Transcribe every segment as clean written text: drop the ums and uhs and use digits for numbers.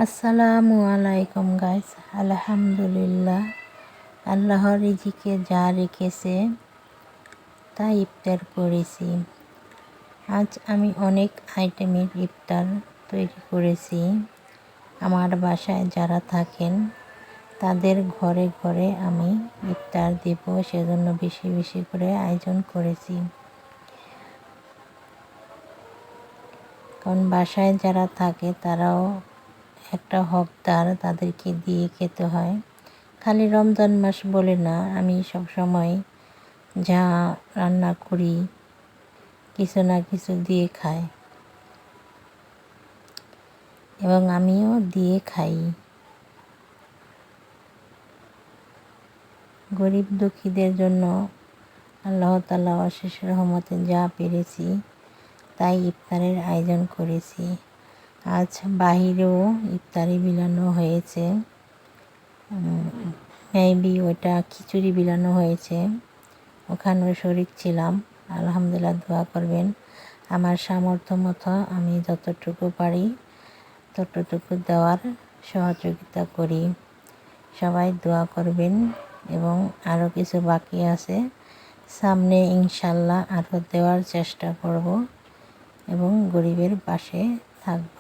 আসসালামু আলাইকুম গাইস। আলহামদুলিল্লাহ, আল্লাহর রিজিকে যা রেখেছে তা ইফতার করেছি। আজ আমি অনেক আইটেমের ইফতার তৈরি করেছি। আমার বাসায় যারা থাকেন তাদের ঘরে ঘরে আমি ইফতার দেব, সেজন্য বেশি বেশি করে আয়োজন করেছি। কারণ বাসায় যারা থাকে তারাও একটা হকদার, তাদেরকে দিয়ে খেতে হয়। খালি রমজান মাস বলে না, আমি সব সময় যা রান্না করি কিছু না কিছু দিয়ে খাই এবং আমিও দিয়ে খাই। গরিব দুঃখীদের জন্য আল্লাহ তাআলা অশেষ রহমতে যা পেরেছি তাই ইফতারের আয়োজন করেছি। আজ বাহিরেও ইফতারি বিলানো হয়েছে, মেবি ওটা খিচুড়ি বিলানো হয়েছে, ওখানেও শরিক ছিলাম। আলহামদুলিল্লাহ, দোয়া করবেন। আমার সামর্থ্য মতো আমি যতটুকু পারি ততটুকু দেওয়ার সহযোগিতা করি। সবাই দোয়া করবেন এবং আরও কিছু বাকি আছে, সামনে ইনশাল্লাহ আরও দেওয়ার চেষ্টা করব এবং গরিবের পাশে থাকব।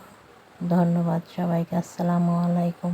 ধন্যবাদ সবাইকে। আসসালামু আলাইকুম।